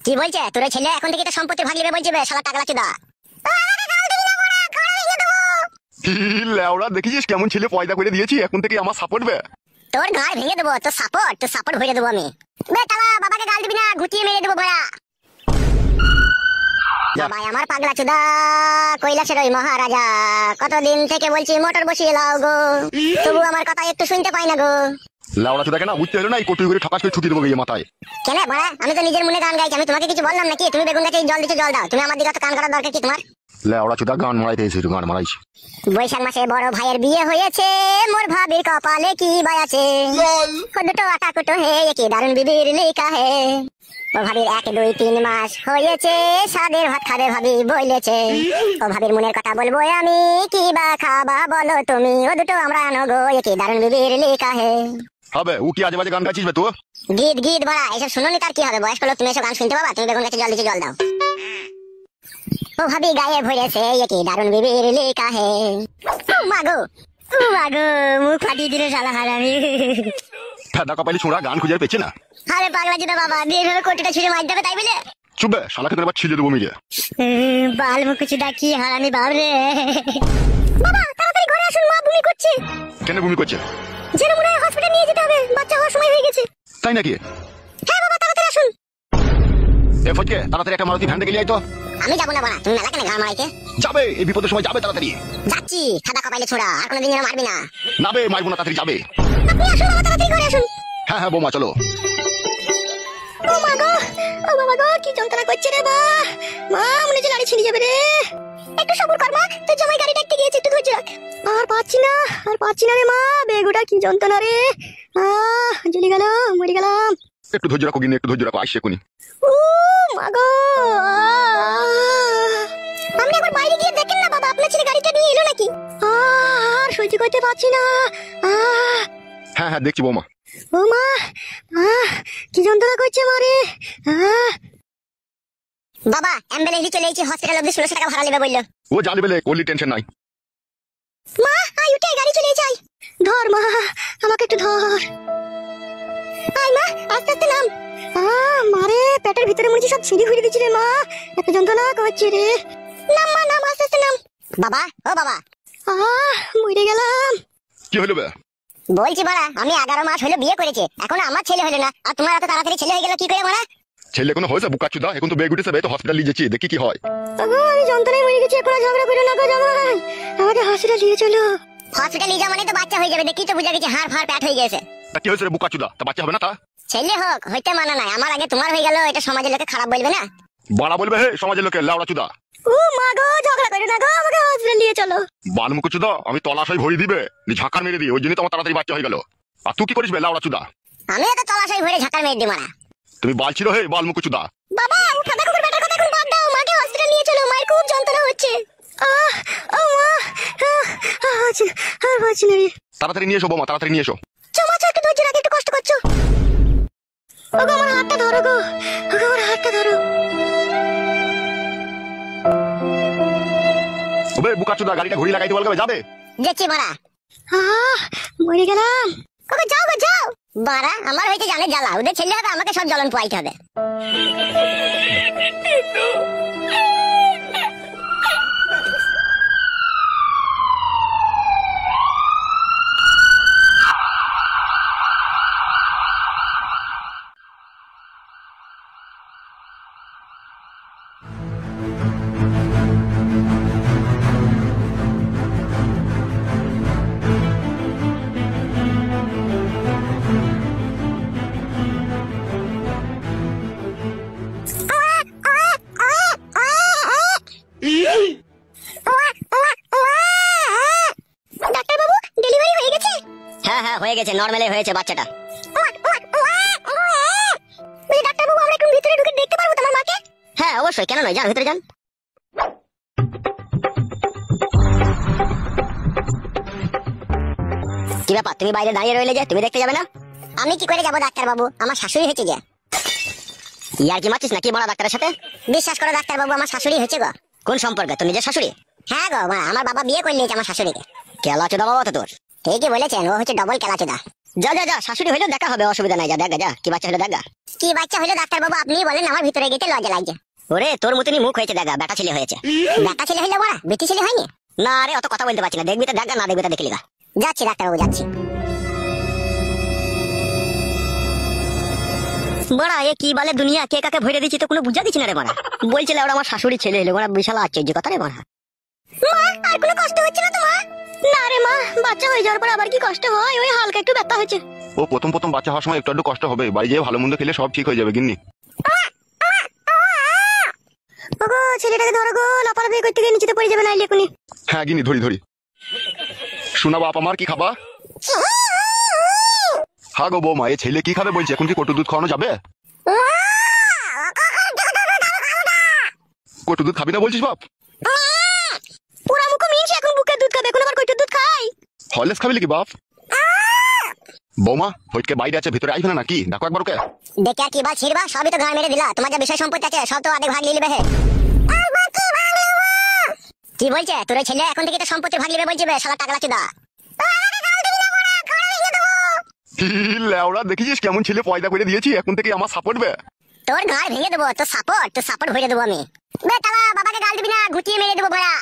কি বলছে তোর ছেলে এখন থেকে তো সম্পত্তির ভাগ নেবে বলছে শালা টাকলা চুদা। লেওড়া দেখেছিস কেমন ছেলে পয়দা করে দিয়েছি, এখন থেকে আমার সাপোর্ট বে। তোর গাল ভেঙে দেবো, তোর সাপোর্ট ভরে দেবো আমি। বে তালা বাবাকে গাল দিবি না, ঘুটিয়ে মেরে দেবো ভরা। বাবা আমার পাগলা চুদা কৈলাসের ওই মহারাজা, কতদিন থেকে বলছি মোটর বসিয়ে লাও গো, তবু আমার কথা একটু শুনতে পাই না গো। লাউড়া চোদাকে না বুঝতে হলো না, এই কটুই করে ঠাকাস করে ছুটি দেবো গিয়ে মাথায়। কেন বড়া, আমি তো নিজের মনে গান গাইছি, আমি তোমাকে কিছু বললাম নাকি? তুমি বেগুন গাছে জল দিতে জল দাও, তুমি আমার দিকে তো কান করার দরকার কি তোমার? লাউড়া চোদা গান মারাইতে এসেছি, গান মারাইছি। বৈশাখ মাসে বড় ভাইয়ের বিয়ে হয়েছে, মোর ভাবির কপালে কি বায়াছে, দুটো আটা কুটো হে কি দারুণ বিবির লেখা হে। ও ভাবির 1 2 3 মাস হয়েছে, সাদের ভাত খাবে ভাবি বলেছে। ও ভাবির মনের কথা বলবো আমি, কি বা খাবা বলো তুমি, ও দুটো আমরা নগো কি দারুণ বিবির লেখা হে। হবে ও কি আজে বাজে গান গাইছিস বে তুই? গীত বড়া এসব শুনোনি তার কি হবে, বয়স্ক লোক তুমি এসব গান শুনতে পাবা? তুমি বেগুন গাছে জল দিতে জল দাও। ও ভাবি গায়ে ভরেছে কি দারুণ বিবির লেখা হে। মাগো মুখ ফাটিয়ে দিল শালা হারামি। ফেদা কপালি ছোড়া গান খুঁজে পেয়েছে না। আরে পাগলা চুদা বাবা, দিয়ে ভাবে কোটিটা ছুঁড়ে মার দেবে তাই বলে? চুপ বে, শালাকে তোর এবার ছিলে দেবো মিলে। বাল মুখ চুদা কি হারামি বাপ রে। বাবা তাড়াতাড়ি ঘরে আসুন, মা বমি করছে। কেন বমি করছে? যেন মনে হয় হসপিটালে নিয়ে যেতে হবে, বাচ্চা হওয়ার সময় হয়ে গেছে। তাই নাকি? হ্যাঁ বাবা তাড়াতাড়ি আসুন। এ ফটকে তাড়াতাড়ি একটা মারুতি ভ্যান ডেকে নিয়ে আয় তো। আমি যাবো না বাবা, তুমি মেলা কেন ঘাড় মারাইতে? যাবে, এই বিপদের সময় যাবে তাড়াতাড়ি। যাচ্ছি, খাদা কপাইলে ছোড়া, আর কোনোদিন যেন মারবি না। না বে, মারবো না, তাড়াতাড়ি যাবে। আপনি আসুন বাবা, তাড়াতাড়ি ঘরে আসুন। হ্যাঁ বৌমা চলো। ও মা গো, ও বাবা গো, কি যন্ত্রণা করছে রে মা, মনে হচ্ছে গাড়ি ছিঁড়ে যাবে রে। একটু সবুর কর মা, তোর জামাই গাড়ি ডাকতে গিয়েছে, একটু ধৈর্য রাখ। আর পাচ্ছি না রে মা, বেগুটা কি যন্ত্রণা রে, জ্বলে গেল, মরে গেলাম। একটু ধৈর্য রাখো গিয়ে, একটু ধৈর্য রাখো, আসছে এখনই। ও মা গো, আপনি একবার বাইরে গিয়ে দেখেন না বাবা, আপনার ছেলে গাড়িটা নিয়ে এলো নাকি? আর সহ্য করতে পারছি না। হ্যাঁ দেখছি বৌমা। ও মা, কি যন্ত্রণা করছে মারে। বাবা অ্যাম্বুলেন্সে চলে এসেছি, হসপিটাল অবধি 1600 টাকা ভাড়া নেবে বললো। ও জানবে বলে, করলি টেনশন নাই। মা আই উঠে, গাড়ি চলে যাই। ধর মা, আমাকে একটু ধর। আই মা, আস্তে আস্তে নাম। মারে পেটের ভিতরে মনে হচ্ছে সব ছিঁড়ে ফুড়ে দিচ্ছে রে মা, এত যন্ত্রণা করছে রে। নাম মা, নাম, আস্তে আস্তে নাম। বাবা ও বাবা, মরে গেলাম। কি হলো বে? বলছি মারা, আমি 11 মাস হলো বিয়ে করেছে, এখন আমার ছেলে হলো না, আর তোমার এত তাড়াতাড়ি ছেলে হয়ে গেল কি করে মারা? ছেলে কোনো হয়েছে বুকাচুদা, এখন তো বেগ উঠেছে বে, তো হসপিটাল নিয়ে যাচ্ছি, দেখি কি হয়। আমি যন্ত্রণায় মরে গেছি, এখন ঝগড়া করে না গো জামাই, আমাকে হসপিটাল নিয়ে চলো। হসপিটাল নিয়ে যাওয়া মানে তো বাচ্চা হয়ে যাবে, দেখি তো বুঝা গেছে হাড় ফাড় প্যাট হয়ে গেছে। তা কি হয়েছে রে বুকাচুদা, তা বাচ্চা হবে না? তা ছেলে হোক হইতে মানা নাই, আমার আগে তোমার হয়ে গেল, এটা সমাজের লোকে খারাপ বলবে না? বাড়া বলবে হে সমাজের লোকে, লাউড়া চুদা। ও মা গো, ঝগড়া করে না গো, আমাকে হসপিটাল নিয়ে চলো। বালমুকুচুদা আমি তলাশাই ভরি দিবে, নি ঝাঁকার মেরে দিই, ওই জন্যই তোমার তাড়াতাড়ি বাচ্চা হয়ে গেল। আর তুই কি করিস বে লাউড়া চুদা? আমি তো তলাশাই ভরে ঝাঁকার মেরে দিই মারা। তুমি বাল ছিল হে বালমুকুচুদা। বাবা ও ফাদা কুকুর বেটার কথা এখন বাদ দাও, মাকে হসপিটাল নিয়ে চলো, মায়ের খুব যন্ত্রণা হচ্ছে। ও মা, আর বাঁচি না রে। তাড়াতাড়ি নিয়ে এসো বৌমা, তাড়াতাড়ি নিয়ে এসো। চমাচা একটু ধৈর্য রাখ, একটু কষ্ট করছো। ওগো আমার হাতটা ধরো গো, ওগো আমার হাতটা ধরো। ওবে বুকাচুদা গাড়িটা ঘুরি লাগাইতে বলবে, যাবে? যাচ্ছি মারা। মরে গেলাম। ওগো যাও গো যাও। বাড়া আমার হইতে জানে জ্বালা, ওদের ছেলে হবে, আমাকে সব জ্বলন পোয়াইতে হবে। হয়ে গেছে, নরমালি হয়েছে বাচ্চাটা। ডাক্তারবাবু আমরা একটু ভিতরে ঢুকে দেখতে পারবো তোমার মাকে? হ্যাঁ অবশ্যই, কেন নয়, যান ভিতরে যান। কি ব্যাপার, তুমি বাইরে দাঁড়িয়ে রইলে যে, তুমি দেখতে যাবে না? আমি কি করে যাবো ডাক্তারবাবু, আমার শাশুড়ি হয়েছে যে। ইয়ার কি মারছিস নাকি বড় ডাক্তারের সাথে? বিশ্বাস করো ডাক্তারবাবু, আমার শাশুড়ি হয়েছে গো। কোন সম্পর্কে, তোর নিজের শাশুড়ি? হ্যাঁ গো মা, আমার বাবা বিয়ে করে নিয়েছে আমার শাশুড়িকে। কেলা চোদা বাবা তো তোর। ঠিকই বলেছেন, ও হচ্ছে ডবল কেলা চোদা। যা যা যা, শাশুড়ি হইলো দেখা হবে, অসুবিধা নাই, যা দেখা যা কি বাচ্চা হলো দেখা। কি বাচ্চা হলো ডাক্তার বাবু আপনি বলেন, আমার ভিতরে গেতে লজ্জা লাগছে। ওরে তোর মতনই মুখ হয়েছে দেখা, বেটা ছেলে হয়েছে। বেটা ছেলে হইলো বড়া, বেটি ছেলে হয়নি। না রে অত কথা বলতে পারছি না, দেখবি তো দেখা, না দেখবি তো দেখলি গা। যাচ্ছি ডাক্তার বাবু যাচ্ছি। বড়া এ কি বলে দুনিয়া, কে কাকে ভরে দিচ্ছি তো কোনো বুঝা দিচ্ছি না রে বড়া। বলছিল ওরা আমার শাশুড়ি ছেলে হলো, বড়া বিশাল আশ্চর্য কথা রে বড়া। আর কোনো কষ্ট হচ্ছে না তোমার? না রে মা, বাচ্চা হয়ে যাওয়ার পর আবার কি কষ্ট হয়, ওই হালকা একটু ব্যথা হয়েছে। ও প্রথম প্রথম বাচ্চা হওয়ার সময় একটু একটু কষ্ট হবে, বাড়ি যেয়ে ভালো মন্দ খেলে সব ঠিক হয়ে যাবে গিন্নি। ওগো ছেলেটাকে ধরো গো, লাফালাফি করতে গিয়ে নিচেতে পড়ে যাবে না এখনই। হ্যাঁ গিন্নি ধরি ধরি। শোনা বাপ আমার কি খাবা? হ্যাঁ গো বৌমা, এ ছেলে কি খাবে বলছে, এখন কি কটু দুধ খাওয়ানো যাবে? কটু দুধ খাবি না বলছিস বাপ? পুরা মুখ মিনছে, এখন বুকের দুধ খাবে, এখন আবার কইটুর দুধ খাই। হরলিক্স খাবি নাকি বাপ? বৌমা হইটকে বাইরে আছে, ভিতরে আইবে না নাকি, দেখো একবার ওকে। দেখে আর কি বল ছিড়বা, সবই তো ঘাড় মেরে দিলা। তোমার যা বিষয় সম্পত্তি আছে সব তো আধে ভাগ নিয়ে নিবে। হে কি বলছে তোর ওই ছেলে, এখন থেকে তো সম্পত্তি ভাগ নিবে বলছে বে, শালা টাকলা চুদা। লেওড়া দেখেছিস কেমন ছেলে পয়দা করে দিয়েছি, এখন থেকে আমার সাপোর্ট বে। তোর ঘাড় ভেঙে দেবো, তোর সাপোর্ট ভরে দেবো আমি। বে তালা বাবাকে গাল দিবি না, ঘুটিয়ে মেরে দেবো বড়া।